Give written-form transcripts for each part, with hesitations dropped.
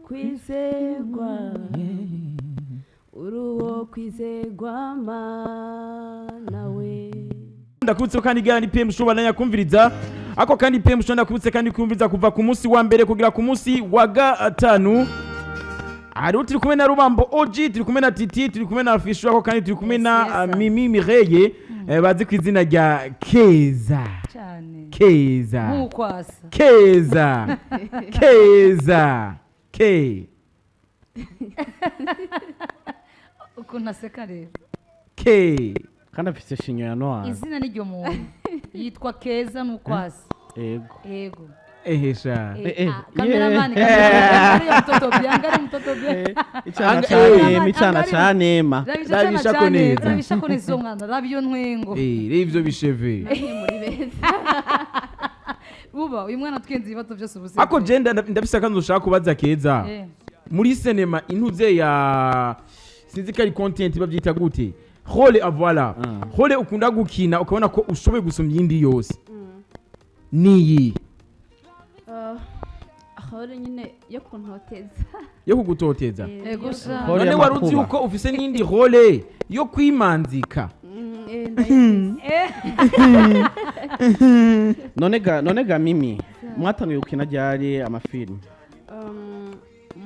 kwizerwa uruwo kwizerwa mana we ndakubutse kandi gani PM shobana yakumviriza ako kandi PM shobana ndakubutse kandi kumviriza kuva ku munsi wa mbere kugira ku munsi wa gatanu ari turi kumwe na Rubambo OG turi kumwe na Titi turi kumwe na Fishu ako kandi turi kumwe na Mimi Mireye bazi ku izina rya Keza cyane Keza mukwasa Keza Keza K ukuntu aseka rero K kandi afise shinyo ya Noah izina n'iryo muntu yitwa Keza nukwasa yego ehesha kameramani kameramani mtoto byanga mtoto byanga icyana cyane micana cyane ma Rabisha ko neza. rabisha ko neza umwana rabiyo ntwengo rivyo bisheve muri beza buba uyu mwana twenze ibibazo byose ubuse ako jenda ndafise akantu ushaka kubaza Keza muri cinema intuze ya sinzi kari content bavyita gute role voilà role ukunda gukina ukabona ko ushoboye gusomya iyindi yose niyi ahora nyine yo kuntoteza yo kugutoteza ego sha Role none y'amakuba. waruzi uko ufise n'indi role yo kwimanzika none ga Mimi mwatangiye gukina ryari amafilm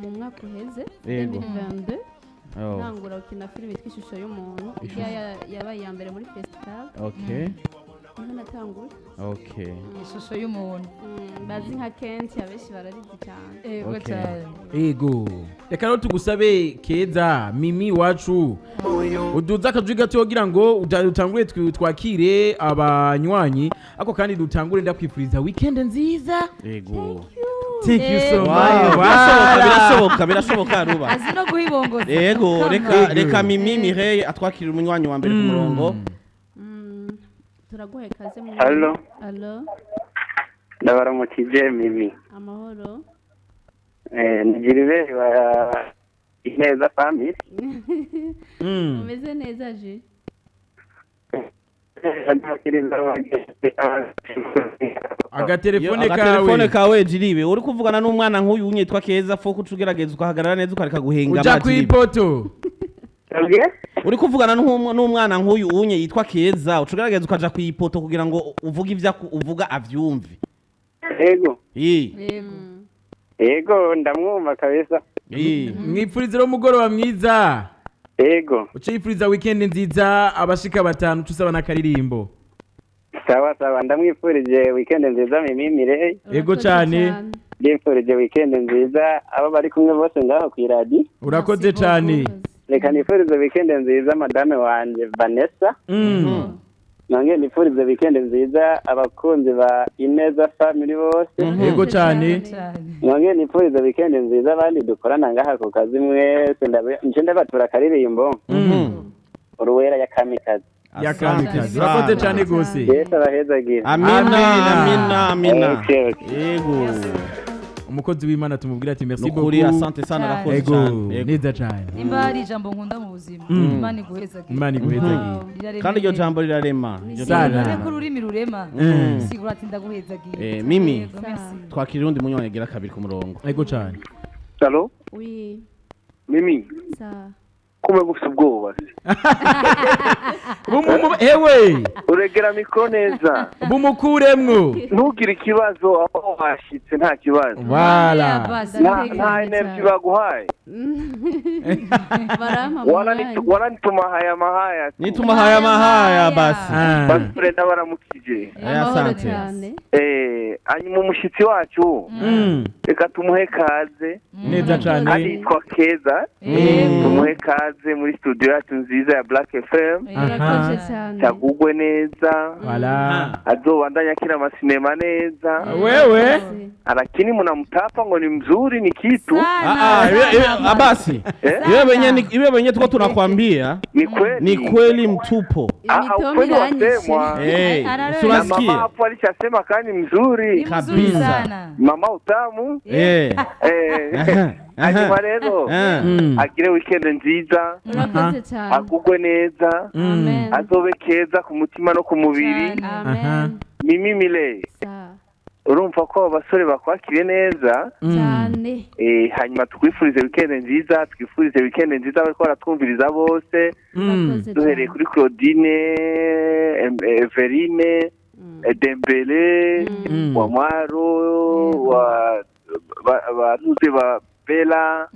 mu mwaka uheze Yego. 2022 oh ntangura gukina filime yitwa ishusho y'umuntu yabaye iya mbere muri festival okay niho natanguye okay ishusho y'umuntu bazi nka Kenti abenshi bararizi cyane ego Okay. cyane ego reka rero tugusabe Keza Mimi wacu uduza akajwi gato kugira ngo utangure twakire abanywanyi ako kandi dutangure ndakwifuriza weekend nziza yego thank you so Wow. much birashoboka ruba azi no guhibongoza yego reka Mimi Mireye atwakirira umunywanyi wa mbere ku murongo turaguhe kaze mu Allo, allo ndabaramukije Mimi. amahoro Nigiribe wa Ineza family. umeze neza je agatelefone agatelefone kawe kawe jiribe uri kuvugana n'umwana nk'uyu unyitwa Keza fo kucugerageza ukahagarara neza ukareka guhenga uja amajiribe kwipoto uri kuvugana n'umwana nk'uyu unye yitwa Keza ucugerageza ukaja kwipoto kugira ngo uvuge ivyo uvuga avyumve Yego. yego Yego ndamwumva kabisa. mwipfurize rero umugoroba mwiza Yego. uca yipfuriza weekend nziza abashika batanu tusaba n'akaririmbo Sawa sawa ndamwifurije weekend nziza Mimi Mireye. Ego cyane Ndifurije weekend nziza abo bari kumwe bose ngaho ku iradi. urakoze cyane Reka nifurize weekend nziza madame wanje Vanessa. Nange nifurize weekend nziza abakunzi ba Ineza family bose. ego cyane Nange nifurize weekend nziza abandi dukorana ngaha ku kazi mwese ndabatura akaririmbo. Uruwera ya kamikazi. yakamikazi urakoze cyane gose Yesu abahezagira. amina Okay, okay. yego umukozi w'Imana tumubwira ati merci nukuri beaucoup asante sana rakoze ego cyane Yego. neza cyane nimba hari ijambo nkunda mu buzima imana iguheza Imana iguhezagiye kandi iryo jambo rirarema iryo Sana. jambo ko ururimi rurema sigura ati ndaguhezagiye Mimi Yego, merci. twakira undi munywanyi agira kabiri ku murongo ego cyane Hello? oui Mimi, ça kume gufite ubwoba. ewe Uregera mikro neza. bumukuremwo Ntugire ikibazo aho washitse nta kibazo. wala Nta energy baguhaye. barampa Wananituma haya mahaya. nituma haya basi Basure ndabaramukije. asante Hanyuma umushitsi wacu reka tumuhe kaze. neza cyane Yitwa Keza. Tumuhe kaze muri studio yacu nziza ya Black FM. urakoze cyane Cyagugwe neza. wala Azobandanya akina masinema neza. wewe Lakini mnamtapa ngo ni mzuri ni kitu. basi iwe wenye tuko tunakwambia Ni ni kweli mtupo ukweli wasemwa. tunasikia Mama hapo alishasema kani mzuri. kabisa Mama utamu. Hanyuma rero agire weekend nziza. urakoze cyane Agugwe neza. amen Azobe keza ku mutima no ku mubiri. amen Mimi Mireye. ça urumva ko abasore bakwakiriye neza cyane hanyuma twifurize weekend nziza bariko baratwumviriza bose duhereye kuri Claudine Everine Dembele Wamaro baruze ba Bella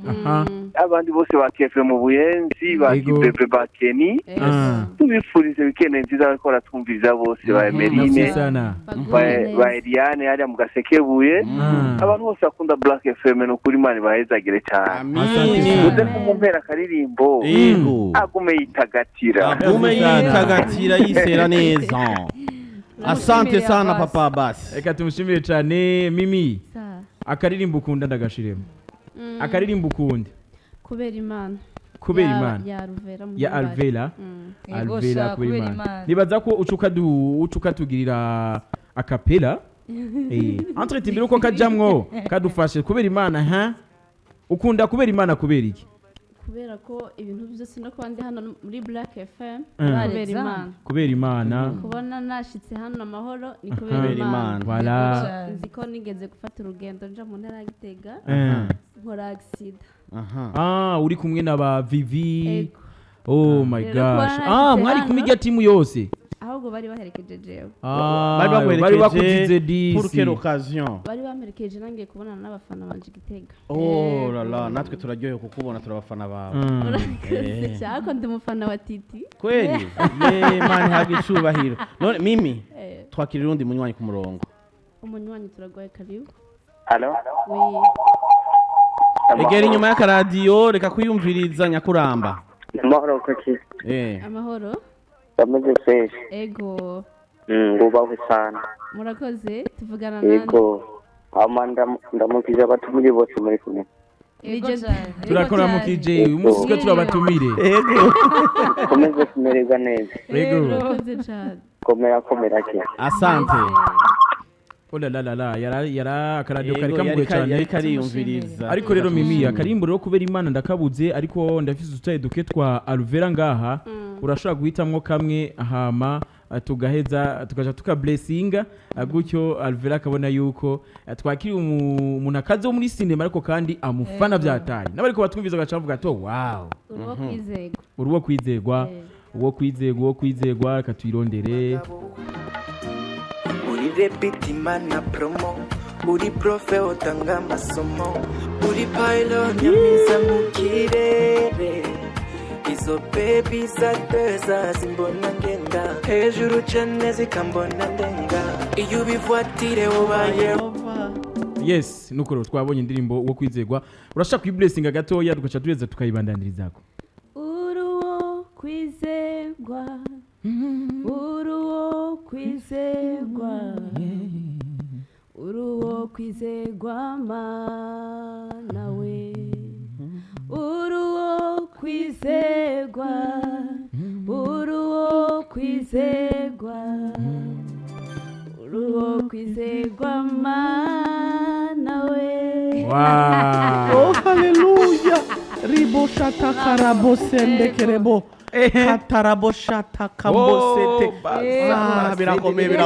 abandi bose bakefwe mu Buyenzi bakibebe bakeni tubifurize weekend nziza bariko baratwumviriza bose ba Emerine ba Eliane hariya mu Gasekebuye abantu bose bakunda Black FM no kuri mani bahezagire cyane uze kumumpera karirimbo agume yitagatira yisera neza. Asante sana papa basi. Reka tumushimire cyane Mimi. Akaririmbo ukunda ndagashiremo. Akaririmbo ukunda. kubera imana ya Alvera kubera imana nibaza ko ucuka tugirira akapela entre timbiro uko kajamwo kadufashe kubera imana ukunda kubera imana kubera iki kubera ko ibintu byose no kwandi hano muri Black FM kubera imana kubona nashitse hano amahoro ni kubera imana voilà nziko nigeze gufata urugendo nja mu ntara Gitega nkora accident uri kumwe na ba Vivi oh my gosh mwari kumijya timu yose ahubwo bari baherekeje jewe bari bakuzize di pour quelle occasion bari bamerekeje nangiye kubonana n'abafana banje Gitega oh la la natwe turaryoye kukubona turabafana bawe cyako ndi mufana wa Titi kweli mani hagicubahiro none Mimi twakirira undi munywanyi ku murongo umunywanyi turagwaye karibu allo egera inyuma y'akaradiyo reka kuyumviriza nyakuramba amahoro kaki amahoro bameze fresh ego ngubaho sana murakoze tuvugana nani ego ndamukije abatumire bose muri kumwe turakora mu KJ umunsi twe turabatumire ego komeze kumererwa neza ego murakoze cyane komera ke asante ola la la la yara akaradio kari kamwe cyane kariyumviriza ariko rero Mimi akarimbo rero kubera imana ndakabuze ariko ndafise utaye duke twa Alvera ngaha urashobora guhitamwo kamwe hama tugaheza tukaja tukablessinga gutyo Alvera akabona yuko twakiri umuntu akaze muri cinema ariko kandi amufana byatari nabariko batwumviza gacavuga to wow uwo kwizegwa katwirondere uri repiti mana promo uri profe utanga amasomo uri pilot nyamiza mu kirere izo baby zateza zimbona ngenda hejuru cyane zikambona ndenga iyo bivuatire ubaye yes nuko twabonye indirimbo wo kwizegwa urashaka kuyiblessinga gatoya dukaca tureza tukayibandanirizago uruwo kwizegwa uruwo kwizegwa mana we uruwo kwizegwa mana we oh haleluya riboshata karabosende kerebo kataraboshata kambosete birakomeye